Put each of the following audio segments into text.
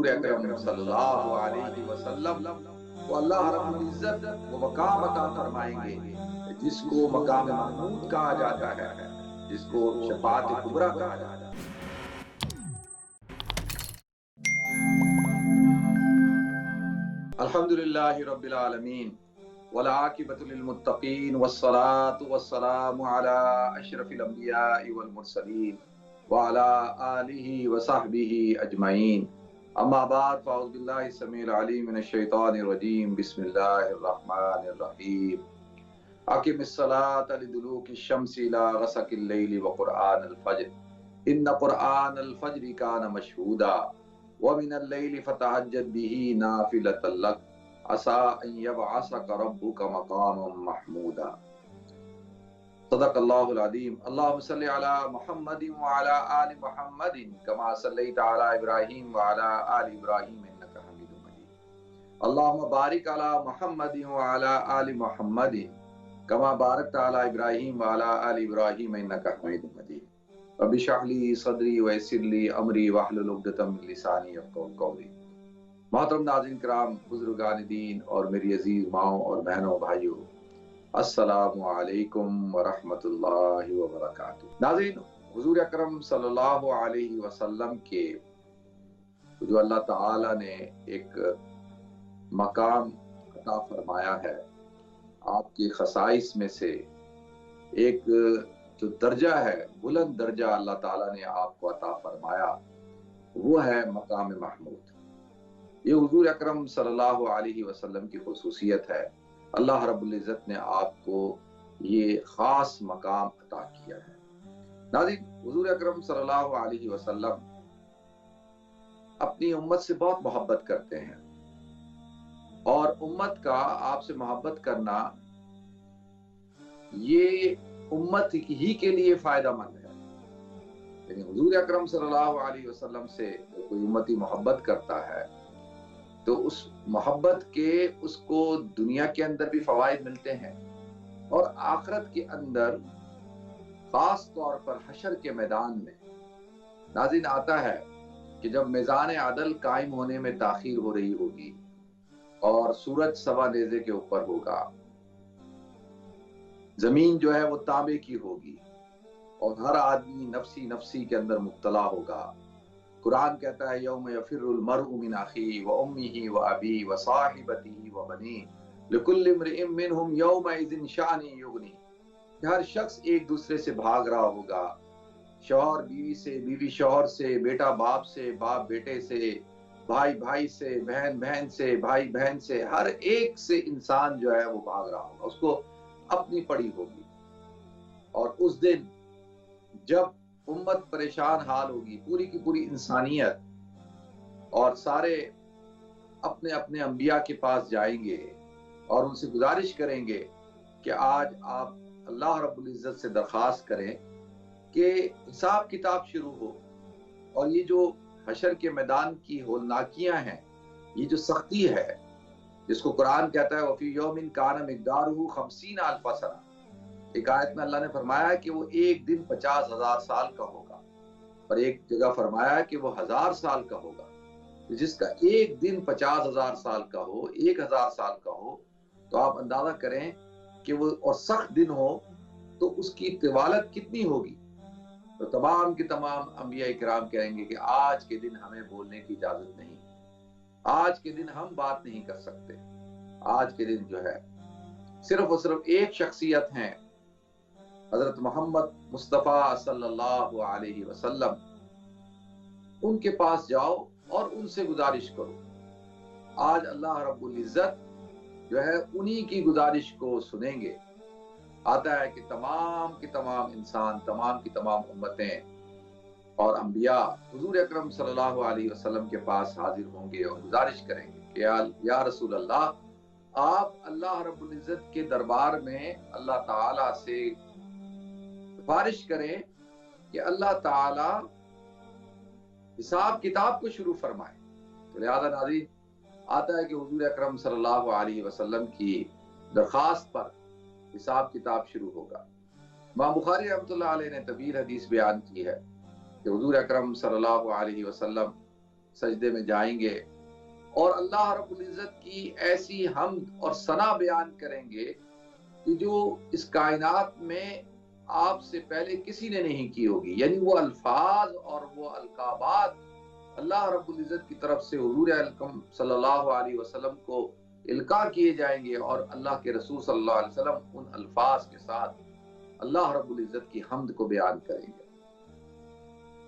حضور اکرم صلی اللہ علیہ وسلم کو اللہ رب العزت وہ مقام عطا فرمائیں گے جس کو مقام محمود کہا جاتا ہے، جس کو شفاعت کبریٰ کہا جاتا ہے۔ الحمدللہ رب العالمین والعاقبۃ للمتقین والصلاة والسلام علی اشرف الانبیاء والمرسلین وعلی آلہ وصحبہ اجمعین، اما بعد فاعوذ باللہ السمیع العلیم من الشیطان الرجیم، بسم اللہ الرحمن الرحیم۔ اقم الصلاة لدلوک الشمس الى غسق اللیل وقرآن الفجر ان قرآن الفجر کان مشہودا ومن اللیل فتہجد بہ نافلۃ لک عسیٰ ان یبعثک ربک مقاما محمودا۔ صدق اللہ العظیم۔ اللہم صلی علی محمد وعلی آل محمد کما صلیت علی ابراہیم وعلی آل ابراہیم انک حمید مجید۔ اللہم بارک علی محمد وعلی آل محمد کما بارکت علی ابراہیم وعلی آل ابراہیم انک حمید مجید۔ رب اشرح لی صدری ویسر لی امری واحلل عقدۃ من لسانی یفقہوا قولی۔ محترم ناظرین کرام، بزرگان دین اور میری عزیز ماؤں اور بہنوں بھائیوں، السلام علیکم ورحمۃ اللہ وبرکاتہ۔ ناظرین، حضور اکرم صلی اللہ علیہ وسلم کے جو اللہ تعالی نے ایک مقام عطا فرمایا ہے، آپ کے خصائص میں سے ایک جو درجہ ہے، بلند درجہ اللہ تعالیٰ نے آپ کو عطا فرمایا، وہ ہے مقام محمود۔ یہ حضور اکرم صلی اللہ علیہ وسلم کی خصوصیت ہے۔ اللہ رب العزت نے آپ کو یہ خاص مقام عطا کیا ہے۔ ناظرین، حضور اکرم صلی اللہ علیہ وسلم اپنی امت سے بہت محبت کرتے ہیں، اور امت کا آپ سے محبت کرنا یہ امت ہی کے لیے فائدہ مند ہے۔ یعنی حضور اکرم صلی اللہ علیہ وسلم سے کوئی امتی محبت کرتا ہے تو اس محبت کے اس کو دنیا کے اندر بھی فوائد ملتے ہیں، اور آخرت کے اندر خاص طور پر حشر کے میدان میں ناظرین آتا ہے کہ جب میزان عدل قائم ہونے میں تاخیر ہو رہی ہوگی اور سورج سوا نیزے کے اوپر ہوگا، زمین جو ہے وہ تانبے کی ہوگی، اور ہر آدمی نفسی نفسی کے اندر مبتلا ہوگا۔ قرآن کہتا ہے یوم یفر المرء من اخیہ وامہ وابیہ وصاحبتہ وبنیہ لکل امرئ منہم یومئذ شأن یغنیہ، کہ ہر شخص ایک دوسرے سے بھاگ رہا ہوگا، شوہر بیوی سے، بیوی شوہر سے، بیٹا باپ سے، باپ بیٹے سے، بھائی بھائی سے، بہن بہن سے، بھائی بہن سے، ہر ایک سے انسان جو ہے وہ بھاگ رہا ہوگا، اس کو اپنی پڑی ہوگی۔ اور اس دن جب امت پریشان حال ہوگی، پوری کی پوری انسانیت، اور سارے اپنے اپنے انبیاء کے پاس جائیں گے اور ان سے گزارش کریں گے کہ آج آپ اللہ رب العزت سے درخواست کریں کہ حساب کتاب شروع ہو، اور یہ جو حشر کے میدان کی ہولناکیاں ہیں، یہ جو سختی ہے جس کو قرآن کہتا ہے وَفِي يَوْمٍ كَانَ مِقْدَارُهُ 50,000 سنہ، ایک آیت میں اللہ نے فرمایا کہ وہ ایک دن 50,000 سال کا ہوگا، اور ایک جگہ فرمایا کہ وہ 1000 سال کا ہوگا۔ جس کا ایک دن 50,000 سال کا ہو، 1000 سال کا ہو، تو آپ اندازہ کریں کہ وہ اور سخت دن ہو تو اس کی طوالت کتنی ہوگی۔ تو تمام کے تمام انبیاء کرام کہیں گے کہ آج کے دن ہمیں بولنے کی اجازت نہیں، آج کے دن ہم بات نہیں کر سکتے۔ آج کے دن جو ہے صرف اور صرف ایک شخصیت ہیں، حضرت محمد مصطفیٰ صلی اللہ علیہ وسلم، ان کے پاس جاؤ اور ان سے گزارش کرو۔ آج اللہ رب العزت جو ہے انہی کی گزارش کو سنیں گے۔ آتا ہے کہ تمام کے تمام انسان، تمام کی تمام امتیں اور انبیاء حضور اکرم صلی اللہ علیہ وسلم کے پاس حاضر ہوں گے اور گزارش کریں گے کہ یا رسول اللہ، آپ اللہ رب العزت کے دربار میں اللہ تعالی سے سفارش کریں کہ اللہ تعالی حساب کتاب کو شروع فرمائے۔ تو لہذا ناظرین آتا ہے کہ حضور اکرم صلی اللہ علیہ وسلم کی درخواست پر حساب کتاب شروع ہوگا۔ امام بخاری رحمۃ اللہ علیہ نے طویل حدیث بیان کی ہے کہ حضور اکرم صلی اللہ علیہ وسلم सजदे में जाएंगे और अल्लाह रब्बुल इज़्ज़त की ऐसी हम्द और सना बयान करेंगे कि जो इस कायनात में आपसे पहले किसी ने नहीं की होगी। यानी वो अल्फाज और वो अलकाबात अल्लाह रब्बुल इज़्ज़त की तरफ से हुजूर अकरम सल्लल्लाहु अलैहि वसल्लम को इल्का किए जाएंगे और अल्लाह के रसूल सल्लल्लाहु अलैहि वसल्लम उन अल्फाज के साथ अल्लाह रब्बुल इज़्ज़त की हम्द को बयान करेंगे।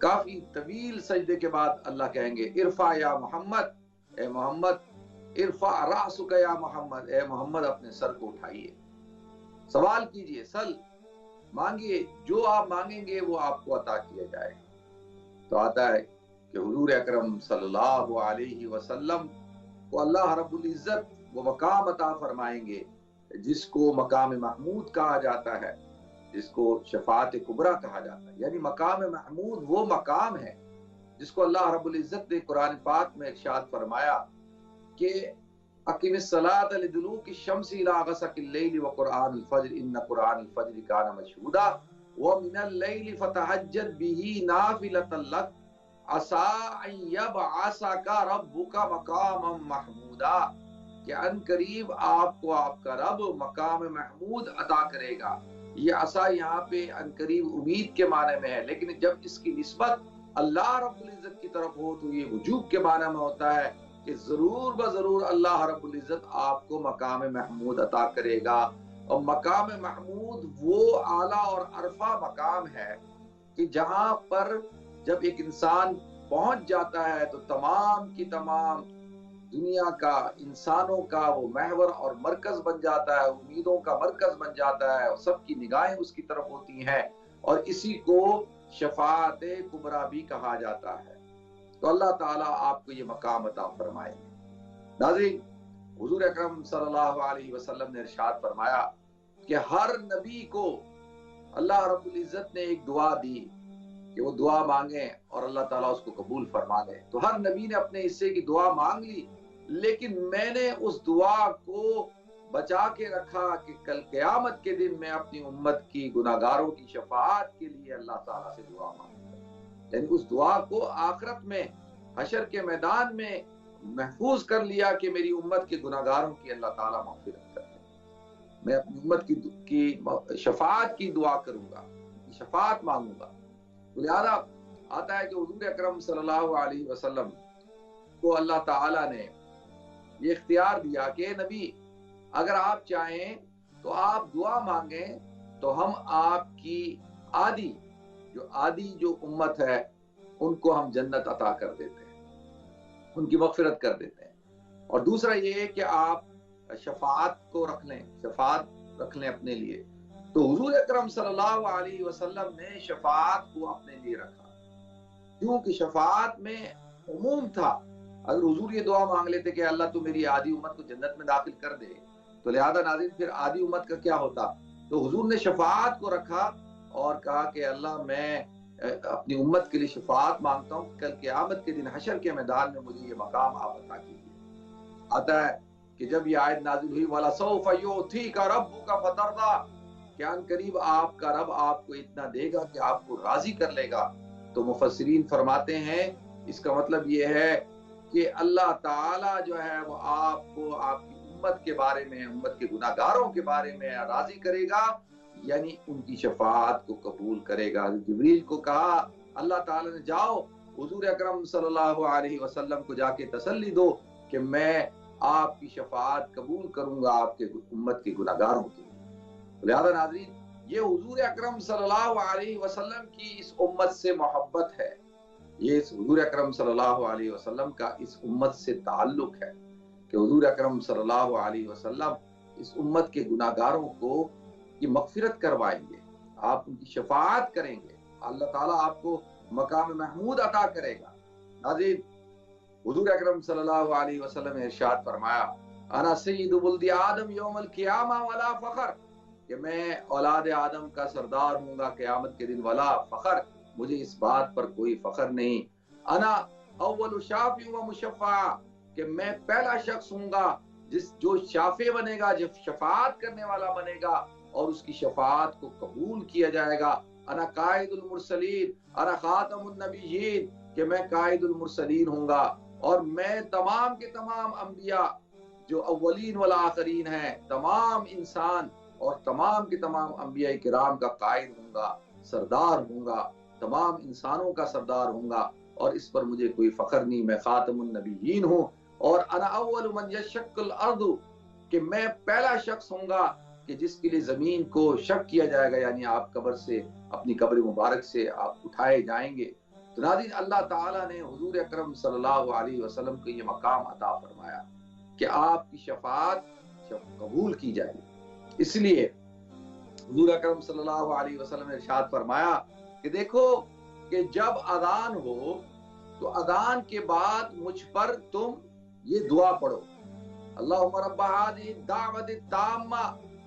काफी तवील सजदे के बाद अल्लाह कहेंगे इरफा या मोहम्मद, ए मोहम्मद, इरफा रासुका या मोहम्मद, ए मोहम्मद अपने सर को उठाइए, सवाल कीजिए, सल मांगिए, जो आप मांगेंगे वो आपको अता किया जाएगा। तो आता है कि हुजूर अकरम सल्लल्लाहु अलैहि वसल्लम को अल्लाह रब्बुल इज़्ज़त वो मकाम अता फरमाएंगे जिसको मकाम महमूद कहा जाता है, जिसको शफाअत कुबरा कहा जाता है। यानी मकाम महमूद वो मकाम है जिसको अल्लाह रब्बुल इज़्ज़त ने कुरान पाक में इरशाद फरमाया कि अक़िमिस सलात लिदुलूकी शम्सी इला गसक़िल लैली व क़ुरआनिल फ़ज्र इन्न क़ुरआनल फ़ज्रि कान मशहूदा व मिनल लैली फ़तहज्जद बिही नाफ़िलतन लक असा अन यबअसका रब्बुका मक़ामम महमूदा, कि अन करीब आपको आपका रब मकाम महमूद अता करेगा। ये असा यहाँ पे अन करीब उम्मीद के माने में है, लेकिन जब इसकी निस्बत अल्लाह रब्बुल इज़्ज़त की तरफ हो तो ये वजूब के माने में होता है कि जरूर ब जरूर अल्लाह रब्बुल इज़्ज़त आपको मकाम महमूद अता करेगा। और मकाम महमूद वो आला और अरफा मकाम है कि जहाँ पर जब एक इंसान पहुंच जाता है तो तमाम की तमाम दुनिया का, इंसानों का वो महवर और मरकज बन जाता है, उम्मीदों का मरकज बन जाता है और सबकी निगाहें उसकी तरफ होती हैं, और इसी को शफाअत कुबरा भी कहा जाता है। तो अल्लाह ताला आपको ये मकाम अता फरमाएंगे। नाज़रीन, हुजूर अकरम सल्लल्लाहु अलैहि वसल्लम ने इरशाद फरमाया कि हर नबी को अल्लाह रब्बुल इज़्ज़त ने एक दुआ दी कि वो दुआ मांगे और अल्लाह ताला उसको कबूल फरमा ले। तो हर नबी ने अपने हिस्से की दुआ मांग ली, लेकिन मैंने उस दुआ को बचा के रखा कि कल क़यामत के दिन मैं अपनी उम्मत की गुनाहगारों की शफाअत के लिए अल्लाह ताला से दुआ मांगूंगा। यानी उस दुआ को आखिरत में हशर के मैदान में महफूज कर लिया कि मेरी उम्मत के गुनाहगारों की अल्लाह ताला मग़फ़िरत करे। मैं अपनी उम्मत की शफाअत की दुआ करूंगा, शफाअत मांगूंगा। लिहाजा आता है कि हुजूर अकरम सल्लल्लाहु अलैहि वसल्लम को अल्लाह ताला ने ये इख्तियार दिया कि नबी, अगर आप चाहें तो आप दुआ मांगें तो हम आपकी आदि जो उम्मत है उनको हम जन्नत अता कर देते हैं, उनकी मग़फ़िरत कर देते हैं। और दूसरा ये है कि आप शफाअत को रख लें, शफाअत रख लें अपने लिए। तो हुजूर अकरम सल्लल्लाहु अलैहि वसल्लम ने शफाअत को अपने लिए रखा, क्योंकि शफाअत में उमूम था। अगर हुजूर ये दुआ मांग लेते कि अल्लाह तू मेरी आधी उम्मत को जन्नत में दाखिल कर दे, तो लिहाजा नाज़रीन फिर आधी उम्मत का क्या होता। तो हुजूर ने शफाअत को रखा और कहा कि अल्लाह मैं अपनी उम्मत के लिए शफाअत मांगता हूँ, कल क़यामत के दिन हशर के मैदान में मुझे ये मकाम आप अता कीजिए। आता है कि जब ये आयत नाज़िल हुई, वला सौफ़ युअतीका रब्बुका फतरदा, क्या करीब आपका रब आपको इतना देगा कि आपको राजी कर लेगा। तो मुफस्सिरीन फरमाते हैं इसका मतलब ये है कि अल्लाह ताला जो है वो आपको आपकी उम्मत के बारे में, उम्मत के गुनाहगारों के बारे में राजी करेगा, यानी उनकी शफाअत को कबूल करेगा। जिब्रील को कहा अल्लाह ताला ने, जाओ हुजूर अकरम सल्लल्लाहु अलैहि वसल्लम को जाके तसल्ली दो कि मैं आपकी शफाअत कबूल करूंगा आपके उम्मत के गुनाहगारों की। लिहाजा नाज़रीन, ये हुजूर अकरम सल्लल्लाहु अलैहि वसल्लम की इस उम्मत से मोहब्बत है, ये हुजूर अकरम सल्लल्लाहु अलैहि वसल्लम का इस उम्मत से ताल्लुक है कि हुजूर अकरम सल्लल्लाहु अलैहि वसल्लम इस उम्मत के गुनाहगारों को की मग़फ़िरत करवाएंगे, आप उनकी शफाअत करेंगे, अल्लाह ताला आपको मकाम महमूद अता करेगा। नाज़रीन, हुजूर अकरम सल्लल्लाहु अलैहि वसल्लम ने इरशाद फरमाया, अना सय्यिदु वुल्दी आदम यौमल क़ियामा वला फ़ख़र, कि मैं औलाद आदम का सरदार हूँगा क़यामत के दिन, वला फ़ख़र, मुझे इस बात पर कोई फ़ख़र नहीं। अना अव्वलु शाफ़ी व मुशफ़्फ़ा, कि मैं पहला शख्स हूँगा जो शाफ़े बनेगा, जो शफ़ाअत करने वाला बनेगा और उसकी शफ़ाअत को कबूल किया जाएगा। अना कायदुल मुरसलीन, अना ख़ातमुन नबिय्यीन, کہ मैं कायदुल मुरसलीन हूँगा और मैं तमाम के तमाम अंबिया जो अव्वलीन वल आखरीन हैं, तमाम इंसान और तमाम के तमाम अंबिया किराम का कायद हूँगा, सरदार हूँगा, तमाम इंसानों का सरदार हूँगा और इस पर मुझे कोई फख्र नहीं। मैं खातमुन नबिय्यीन हूँ और अना अव्वलु मन यशक्कुल अर्दु, कि मैं पहला शख्स हूँगा कि जिसके लिए जमीन को शक किया जाएगा, यानी आप कब्र से, अपनी कब्र मुबारक से आप उठाए जाएंगे। तो नाज़रीन, अल्लाह ताला ने हुजूर अकरम सल्लल्लाहु अलैहि वसल्लम को ये मकाम अता फरमाया कि आपकी शफाअत कबूल की जाएगी। इसलिए हुजूर अकरम सल्लल्लाहु अलैहि वसल्लम ने इरशाद फरमाया कि देखो कि जब अजान हो तो अजान के बाद मुझ पर तुम ये दुआ पढ़ो, अल्लाहुम्मा रब्बा हाज़िहि दावति ताम्मा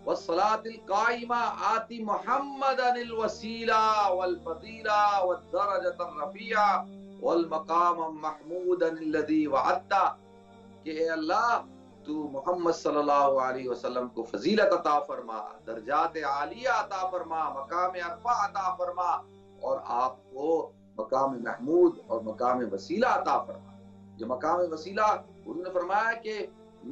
वस्सलातिल काइमा आति मुहम्मदनिल वसीला वल फजीला वद दरजतर रफिया वल मकाम महमूदनिल्लज़ी वअद्ता, कि ए अल्लाह तू मोहम्मद सल्लल्लाहु अलैहि वसल्लम को फजीलत अता फरमा, दर्जात आलिया अता फरमा, मकाम अरफा अता फरमा और आपको मकाम महमूद और मकाम वसीला अता फरमा। जो मकाम वसीला, उन्होंने फरमाया कि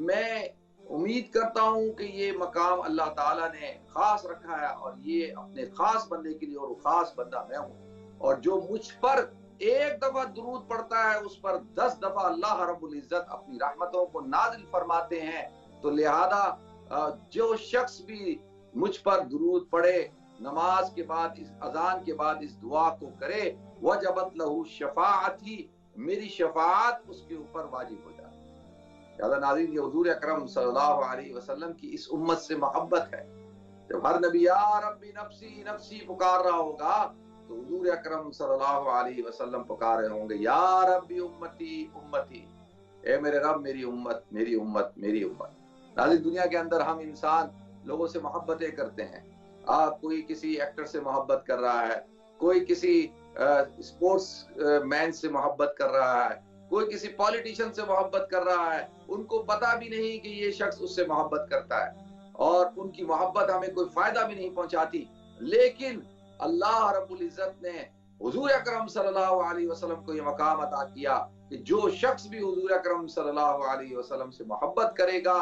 मैं उम्मीद करता हूँ कि ये मकाम अल्लाह ताला ने खास रखा है और ये अपने खास बंदे के लिए, और वो खास बंदा मैं हूँ, और जो मुझ पर एक दफा दुरूद पड़ता है उस पर 10 दफा अल्लाह रब्बुल इज्जत अपनी रहमतों को नाजिल फरमाते हैं। तो लिहाजा जो शख्स भी मुझ पर दुरूद पढ़े, नमाज के बाद, इस अजान के बाद इस दुआ को करे, वजबत लहू शफाअती, मेरी शफाअत उसके ऊपर वाजिब हो जाए। यादा नाज़रीन, ये हुजूर अकरम सल्लल्लाहु अलैहि वसल्लम की इस उम्मत से मोहब्बत है। जब हर नबी या रब्बी नफ्सी नफ्सी पुकार रहा होगा तो हुजूर अकरम सल्लल्लाहु अलैहि वसल्लम पुकार रहे होंगे या रब्बी उम्मती उम्मती, ए मेरे रब मेरी उम्मत मेरी उम्मत मेरी उम्मत। नाज़रीन, दुनिया के अंदर हम इंसान लोगों से मोहब्बतें करते हैं। कोई किसी एक्टर से मोहब्बत कर रहा है, कोई किसी स्पोर्ट्स मैन से मोहब्बत कर रहा है, कोई किसी पॉलिटिशियन से मोहब्बत कर रहा है, उनको पता भी नहीं कि ये शख्स उससे मोहब्बत करता है और उनकी मोहब्बत हमें कोई फायदा भी नहीं पहुंचाती। लेकिन अल्लाह रब्बुल इज्जत ने हुजूर अकरम सल्लल्लाहु अलैहि वसल्लम को ये मकाम अता किया कि जो शख्स भी हुजूर अकरम सल्लल्लाहु अलैहि वसल्लम से मोहब्बत करेगा,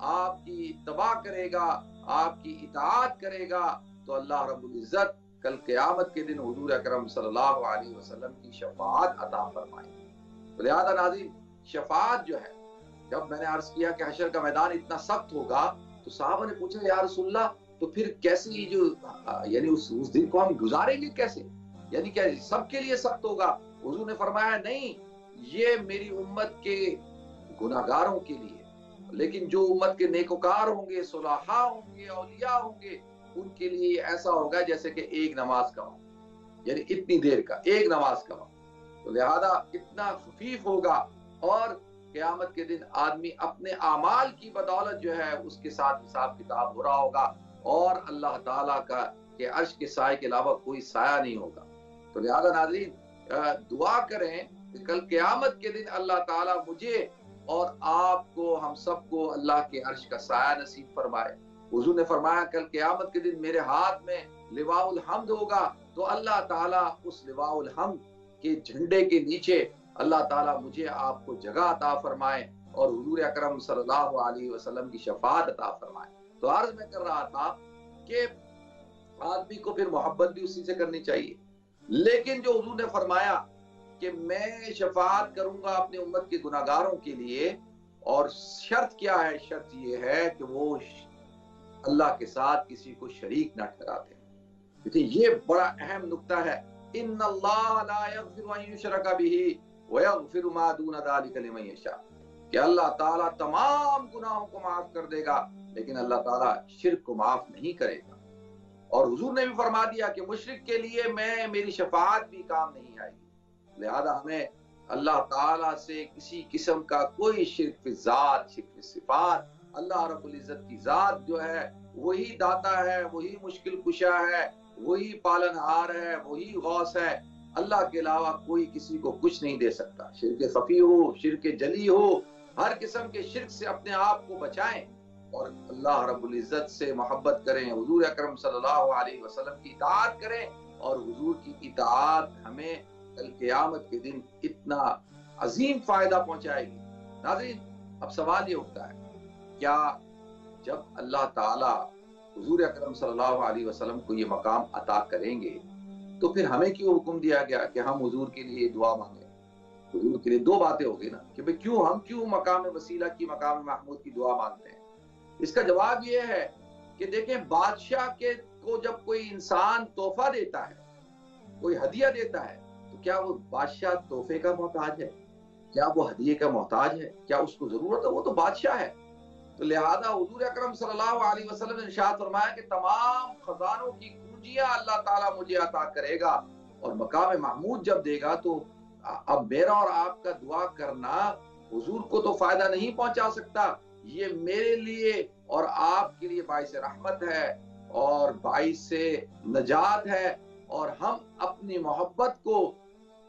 आपकी इत्तबा करेगा, आपकी इताअत करेगा, तो अल्लाह रब्बुल इज्जत कल क़यामत के दिन हुजूर अकरम सल्लल्लाहु अलैहि वसल्लम की शफाअत अता फरमाएंगे। तो लिहाजा नाज़रीन, शफाअत जो है, जब मैंने अर्ज किया कि हशर का मैदान इतना सख्त होगा, तो साहबा ने पूछा या रसूलल्लाह, तो फिर कैसे ये जो यानी उस दिन को हम गुजारेंगे कैसे, यानी क्या सबके लिए सख्त होगा? हुजूर ने फरमाया नहीं, ये मेरी उम्मत के गुनाहगारों के लिए, लेकिन जो उम्मत के नेकोकार होंगे, सुलहा होंगे, औलिया होंगे, उनके लिए ऐसा होगा जैसे कि एक नमाज का वक्त, यानी इतनी देर का एक नमाज का वक्त। तो लिहाजा इतना खफीफ होगा और क़यामत के दिन आदमी अपने आमाल की बदौलत जो है उसके साथ हिसाब किताब हो रहा होगा और अल्लाह ताला का के अर्श के साए के अलावा कोई साया नहीं होगा। तो लिहाजा नाज़रीन, दुआ करें कि कल क़यामत के दिन अल्लाह ताला मुझे और आपको, हम सबको अल्लाह के अर्श का साया नसीब फरमाए। हुजूर ने फरमाया कल क़यामत के दिन मेरे हाथ में लिवाउल हम्द होगा, तो अल्लाह ताला उस लिवाउल हम्द के झंडे के नीचे अल्लाह ताला मुझे आपको जगह अता फरमाए और हुजूर अकरम सल्लल्लाहु अलैहि वसल्लम की शफाअत अता फरमाए। तो अर्ज में कर रहा था कि आदमी को फिर मोहब्बत भी उसी से करनी चाहिए, लेकिन जो हुजूर ने फरमाया कि मैं शफाअत करूंगा अपनी उम्मत के गुनाहगारों के लिए, और शर्त क्या है? शर्त ये है कि वो अल्लाह के साथ किसी को शरीक ना ठहराते। देखिए, ये बड़ा अहम नुक्ता है। इन्नल्लाह ला यग़फिरु अन युशरका बिही व यग़फिरु मा दून ज़ालिका लिमन यशा, कि अल्लाह ताला तमाम गुनाहों को माफ कर देगा, लेकिन अल्लाह ताला शिर्क को माफ नहीं करेगा। और हुजूर ने भी फरमा दिया कि मुशरिक के लिए मेरी शफाअत भी काम नहीं आएगी। लिहाजा हमें अल्लाह ताला से किसी किस्म का कोई शिर्क फिल ज़ात, शिर्क फिल सिफात, अल्लाह रब्बुल इज्जत की ज़ात जो है वही दाता है, वही मुश्किल कुशा है, वही पालनहार है, वही गौस है। अल्लाह के अलावा कोई किसी को कुछ नहीं दे सकता। शिर्क खफी हो, शिर्क जली हो, हर किस्म के शिर्क से अपने आप को बचाएं और अल्लाह रब्बुल इज्जत से मोहब्बत करें, हुजूर अकरम सल्लल्लाहु अलैहि वसल्लम की इताअत करें। और हुजूर की इताअत हमें कल क़यामत के दिन इतना अजीम फायदा पहुंचाएगी। नाज़रीन, अब सवाल ये उठता है, क्या जब अल्लाह ताला हुजूर अकरम सल्लल्लाहु अलैहि वसल्लम को ये मकाम अता करेंगे तो फिर हमें क्यों हुक्म दिया गया कि हम हुजूर के लिए दुआ मांगे? हुजूर के लिए दो बातें हो गई ना कि भाई क्यों मकाम वसीला की, मकाम महमूद की दुआ मांगते हैं। इसका जवाब ये है कि देखें, बादशाह के को जब कोई इंसान तोहफा देता है, कोई हदिया देता है, तो क्या वो बादशाह तोहफे का मोहताज है? क्या वो हदिये का मोहताज है? क्या उसको जरूरत है? वो तो बादशाह है। तो लिहाजा हुजूर अकरम सल्लल्लाहु अलैहि वसल्लम ने इरशाद फरमाया कि तमाम खजानों की कुंजियां अल्लाह ताला मुझे अता करेगा, और मकाम महमूद जब देगा तो अब मेरा और आपका दुआ करना हुजूर को तो फायदा नहीं पहुंचा सकता, ये मेरे लिए और आपके लिए बाइस रहमत है और बाइस नजात है। और हम अपनी मोहब्बत को,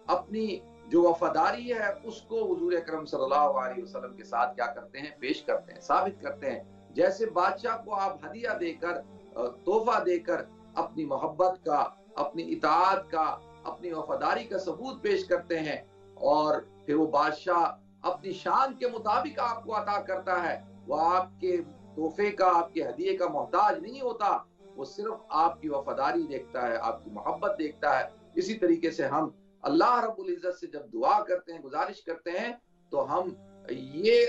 अपनी जो वफादारी है, उसको हुजूर अकरम सल्लल्लाहु अलैहि वसल्लम के साथ क्या करते हैं? पेश करते हैं, साबित करते हैं। जैसे बादशाह को आप हदिया देकर, तोहफा देकर अपनी मोहब्बत का, अपनी इताअत का, अपनी वफादारी का सबूत पेश करते हैं, और फिर वो बादशाह अपनी शान के मुताबिक आपको अता करता है। वो आपके तोहफे का, आपके हदिये का मोहताज नहीं होता, वो सिर्फ आपकी वफादारी देखता है, आपकी मोहब्बत देखता है। इसी तरीके से हम अल्लाह रब्बुल इज्जत से जब दुआ करते हैं, गुजारिश करते हैं, तो हम ये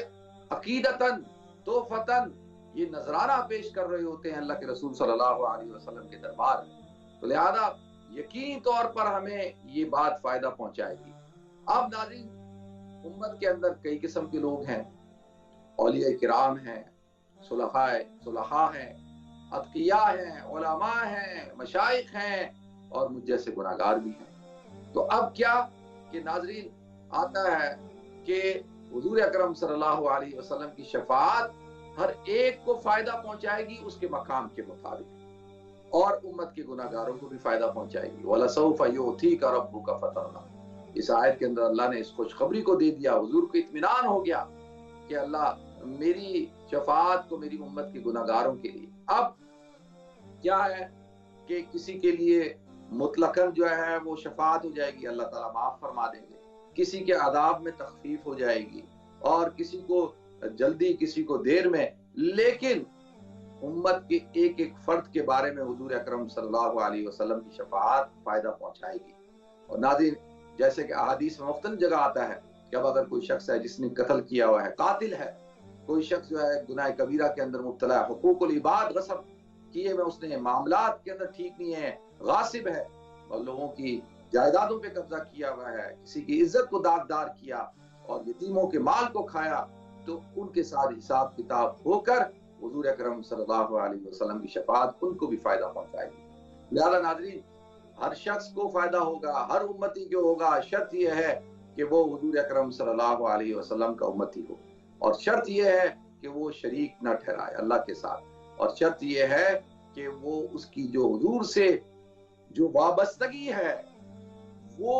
अकीदतन, तोहफतन, ये नजराना पेश कर रहे होते हैं अल्लाह के रसूल सल्लल्लाहु अलैहि वसल्लम के दरबार में। तो लिहाजा यकीनी तौर पर हमें ये बात फायदा पहुंचाएगी। अब नाज़रीन, उम्मत के अंदर कई किस्म के लोग हैं, औलिया किराम हैं, सुलहा हैं, अतकिया हैं, उलमा हैं, मशाइख हैं, और मुझ जैसे गुनाहगार भी हैं। तो अब क्या कि नाज़रीन, आता है कि हुजूर अकरम सल्लल्लाहु अलैहि वसल्लम की शफाअत हर एक को फायदा पहुंचाएगी उसके मकाम के मुताबिक, और उम्मत के गुनाहगारों को भी फायदा पहुंचाएगी। वलसौफा युअतीका रब्बुका फतरदा। इस आयत के अंदर अल्लाह ने इस खुशखबरी को दे दिया, हुजूर को इत्मीनान हो गया कि अल्लाह मेरी शफाअत को मेरी उम्मत के गुनाहगारों के लिए। अब क्या है कि किसी के लिए मुतलकन जो है वो शफाअत हो जाएगी, अल्लाह ताला माफ फरमा देंगे, किसी के अदाब में तखफीफ हो जाएगी, और किसी को जल्दी, किसी को देर में। लेकिन उम्मत के एक एक फर्द के बारे में हुजूर अकरम सल्लल्लाहु अलैहि वसल्लम की शफाअत फायदा पहुंचाएगी। और नाज़रीन, जैसे कि अहादीस में मुख्तलिफ जगह आता है कि अब अगर कोई शख्स है जिसने कत्ल किया हुआ है, कातिल है, कोई शख्स जो है गुनाह कबीरा के अंदर मुब्तला है, हुकूकुल इबाद गसब किए में उसने, मामलात के अंदर ठीक नहीं है, गासिब है और लोगों की जायदादों पे कब्जा किया हुआ है, किसी की इज्जत को दागदार किया और यतीमों के माल को खाया, तो उनके साथ हिसाब किताब होकर हुजूर अकरम सल्लल्लाहु अलैहि वसल्लम की शफाअत उनको भी फायदा पहुंचाएगी। लिहाजा नाज़रीन, हर शख्स को फायदा होगा, हर उम्मती को होगा। शर्त यह है कि वो हुजूर अकरम सल्लल्लाहु अलैहि वसल्लम का उम्मती हो, और शर्त यह है कि वो शरीक न ठहराए अल्लाह के साथ, और शर्त यह है कि वो उसकी जो हुजूर से जो वाबस्तगी है वो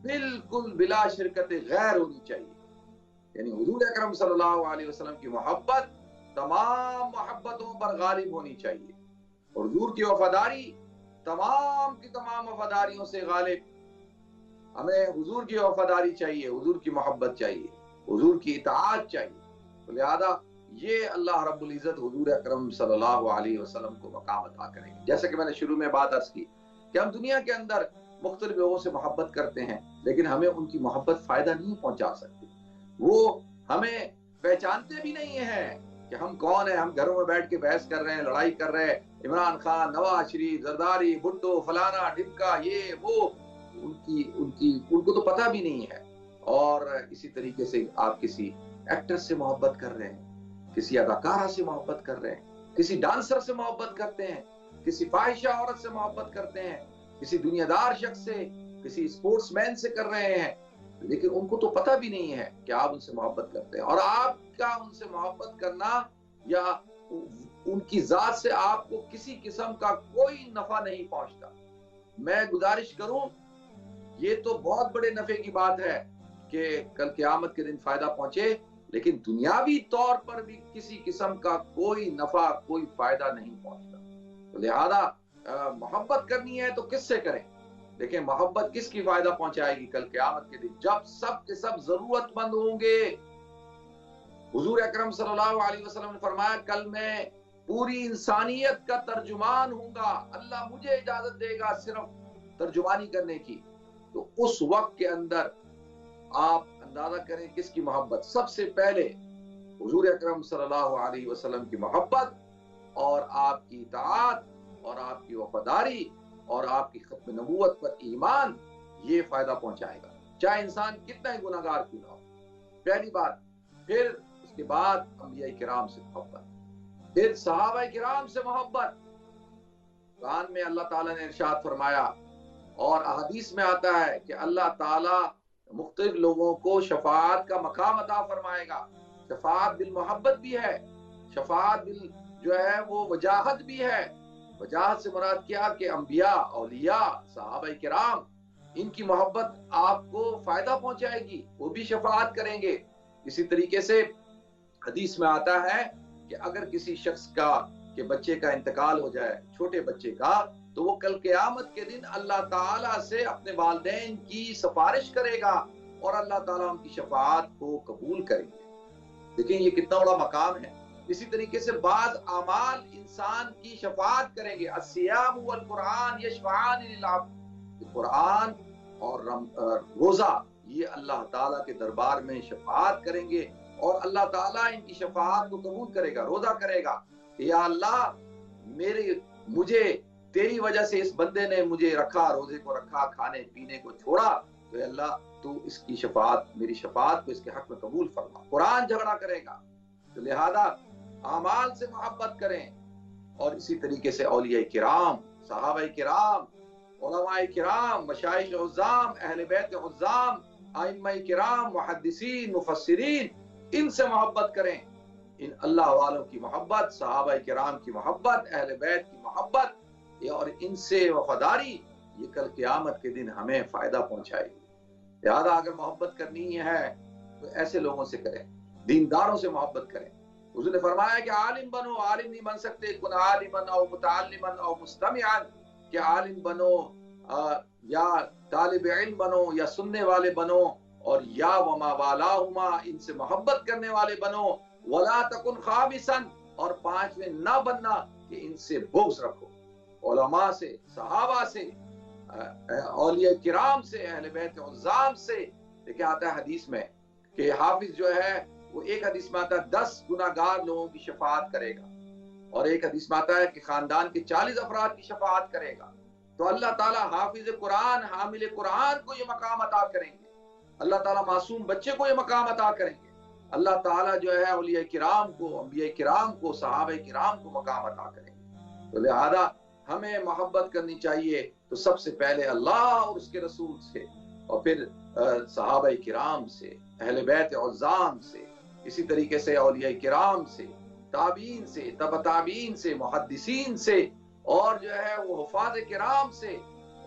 बिल्कुल बिला शिरकत गैर होनी चाहिए। यानी हुजूर अकरम सल्लल्लाहु अलैहि वसल्लम की मोहब्बत तमाम मोहब्बतों पर गालिब होनी चाहिए, और हुजूर की वफादारी तमाम की तमाम वफादारियों से गालिब। हमें हुजूर की वफादारी चाहिए, हुजूर की मोहब्बत चाहिए, हुजूर की इताअत चाहिए। तो लिहाजा ये अल्लाह रब्बुल इज्जत हुजूर अकरम सल्लल्लाहु अलैहि वसल्लम को मकाम अता करेंगे। जैसे कि मैंने शुरू में बात अर्ज की कि हम दुनिया के अंदर मुख्तलिफ लोगों से मोहब्बत करते हैं, लेकिन हमें उनकी मोहब्बत फायदा नहीं पहुंचा सकती। वो हमें पहचानते भी नहीं है कि हम कौन है। हम घरों में बैठ के बहस कर रहे हैं, लड़ाई कर रहे हैं, इमरान खान, नवाज शरीफ, जरदारी, भुट्टो, फलाना ढिमका, ये वो, उनको तो पता भी नहीं है। और इसी तरीके से आप किसी एक्टर से मोहब्बत कर रहे हैं, किसी अदाकारा से मोहब्बत कर रहे हैं, किसी डांसर से मोहब्बत करते हैं, किसी फाहिशा औरत से मोहब्बत करते हैं, किसी दुनियादार शख्स से, किसी स्पोर्ट्समैन से कर रहे हैं, लेकिन उनको तो पता भी नहीं है कि आप उनसे मोहब्बत करते हैं। और आपका उनसे मोहब्बत करना या उनकी जात से आपको किसी किस्म का कोई नफा नहीं पहुंचता। मैं गुजारिश करूं, ये तो बहुत बड़े नफे की बात है कि कल क़यामत के दिन फायदा पहुंचे, लेकिन दुनियावी तौर पर भी किसी किस्म का कोई नफा, कोई फायदा नहीं पहुंचता। तो लिहाजा मोहब्बत करनी है तो किससे करें? देखें मोहब्बत किसकी फायदा पहुंचाएगी कल क़यामत के दिन, जब सब के सब जरूरतमंद होंगे। हुजूर अकरम सल्लल्लाहु अलैहि वसल्लम ने फरमाया, कल मैं पूरी इंसानियत का तर्जुमान हूंगा, अल्लाह मुझे इजाजत देगा सिर्फ तर्जुमानी करने की। तो उस वक्त के अंदर आप अंदाजा करें किसकी मोहब्बत, सबसे पहले हुजूर अकरम सल्लल्लाहु अलैहि वसल्लम की मोहब्बत और आपकी इताअत और आपकी वफादारी और आपकी खत्म नबूवत पर ईमान, ये फायदा पहुंचाएगा, चाहे इंसान कितना ही गुनाहगार क्यों ना हो। पहली बात। फिर उसके बाद अंबिया किराम से मोहब्बत, फिर सहाबा किराम से मोहब्बत। कुरान में अल्लाह ताला ने इरशाद फरमाया और अहदीस में आता है कि अल्लाह ताला मुख्तलिफ लोगों को शफाअत का मकाम अता फरमाएगा। शफाअत बिल मोहब्बत भी है, शफाअत बिल जो है वो वजाहत भी है। वजाहत से मुराद क्या कि अंबिया, औलिया, सहाबा किराम, इनकी मोहब्बत आपको फायदा पहुंचाएगी, वो भी शफाअत करेंगे। इसी तरीके से हदीस में आता है कि अगर किसी शख्स का के बच्चे का इंतकाल हो जाए, छोटे बच्चे का, तो वो कल क़यामत के दिन अल्लाह ताला से अपने वालिदैन की सिफारिश करेगा और अल्लाह ताला उनकी शफाअत को कबूल करेंगे। देखिए ये कितना बड़ा मकाम है। इसी तरीके से बाज अमाल इंसान की शफाअत करेंगे। अस्सियाम वल कुरान यशफाअन लिल अब्द, कुरान और रोजा ये अल्लाह ताला के दरबार में शफाअत करेंगे और अल्लाह ताला इनकी शफाअत को कबूल करेगा। रोजा करेगा, या अल्लाह मुझे तेरी वजह से इस बंदे ने मुझे रखा, रोजे को रखा, खाने पीने को छोड़ा, तो अल्लाह तू इसकी शफाअत, मेरी शफाअत को इसके हक में कबूल फरमा। कुरान झगड़ा करेगा, तो लिहाजा अमाल से मोहब्बत करें। और इसी तरीके से औलिया किराम, सहाबा किराम, उलमा किराम, मशाइख उज़्ज़ाम, अहले बैत उज़्ज़ाम, आइम्मा किराम, मुहद्दिसीन, मुफस्सिरीन, इनसे मोहब्बत करें। इन अल्लाह वालों की मोहब्बत, सहाबा किराम की मोहब्बत, अहले बैत की मोहब्बत और इनसे वफादारी, ये कल क़यामत के दिन हमें फायदा पहुंचाएगी। लिहाजा अगर मोहब्बत करनी है तो ऐसे लोगों से करें, दीनदारों से मोहब्बत करें। उसने फरमाया कि आलिम बनो, आलिम नहीं बन सकते, कुन आलिमन औ मुतअल्लिमन औ मुस्तमिअन, कि आलिम बनो या तालिब इल्म बनो या सुनने वाले बनो, और या वमा वालाहुमा, इनसे मोहब्बत करने वाले बनो। वला तकुन खाबिसन, और पांचवें ना बनना कि इनसे बुग़्ज़ रखो। उलमा से, सहाबा से, औलिया किराम से, अहले बैत उज़्ज़ाम से। देखिए आता है हदीस में कि हाफिज जो है वो एक हदीस में आता है 10 गुनाहगार लोगों की शफाअत करेगा, और एक हदीस में आता है कि खानदान के 40 अफराद की शफाअत करेगा। तो अल्लाह ताला हाफिज कुरान, हामिल कुरान को ये मकाम अता करेंगे। अल्लाह ताला मासूम बच्चे को ये मकाम अता करेंगे। अल्लाह ताला जो है औलिया किराम को, अंबिया किराम को, सहाबा किराम को मकाम अता करेंगे। तो लिहाजा हमें मोहब्बत करनी चाहिए तो सबसे पहले अल्लाह और उसके रसूल से, और फिर सहाबा किराम से, अहले बैत उज़्ज़ाम से, इसी तरीके से औलिया किराम से, ताबीन से, तब ताबीन से, मुहद्दिसीन से, और जो है वो हुफ़ाज़ किराम से,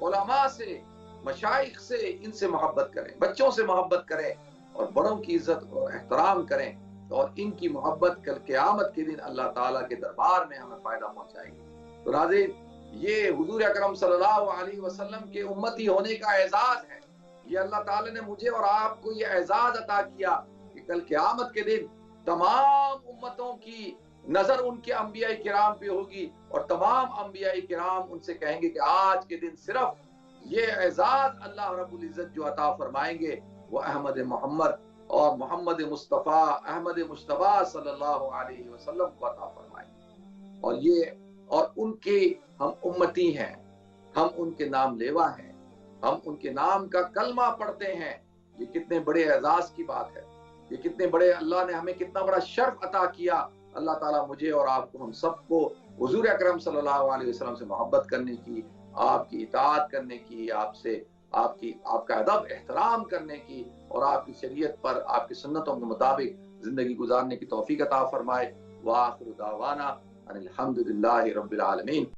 उलमा से, मशाइख से, इनसे मोहब्बत करें। बच्चों से मोहब्बत करें और बड़ों की इज्जत और एहतराम करें, और इनकी मोहब्बत कल क़यामत के दिन अल्लाह ताला के दरबार में हमें फ़ायदा पहुँचाएगी। तो नाज़रीन, ये हुज़ूर अकरम सल्लल्लाहु अलैहि वसल्लम के उम्मती होने का एजाज़ है। ये अल्लाह ताला ने मुझे और आपको ये एजाज़ अता किया कि कल क़यामत के दिन तमाम उम्मतों की नजर उनके अंबिया किराम पे होगी, और तमाम अंबिया किराम उनसे कहेंगे कि आज के दिन सिर्फ ये एजाज़ अल्लाह रब्बुल इज़्ज़त जो अता फरमाएंगे वो अहमद मोहम्मद और मोहम्मद मुस्तफ़ा, अहमद मुश्तबा सल्लल्लाहु अलैहि वसल्लम को अता फरमाएंगे। और ये, और उनके हम उम्मती हैं, हम उनके नाम लेवा हैं, हम उनके नाम का कलमा पढ़ते हैं। ये कितने बड़े एजाज़ की बात है, ये कितने बड़े, अल्लाह ने हमें कितना बड़ा शर्फ अता किया। अल्लाह ताला मुझे और आपको, हम सबको हुज़ूर अकरम सल्लल्लाहु अलैहि वसल्लम से मोहब्बत करने की, आपकी इताअत करने की, आपसे आपका अदब एहतराम करने की, और आपकी शरीयत पर, आपकी सुन्नतों के मुताबिक ज़िंदगी गुजारने की तौफीक अता फरमाए। व आखिरु दावाना अनिल हम्दुलिल्लाहि रब्बिल आलमीन।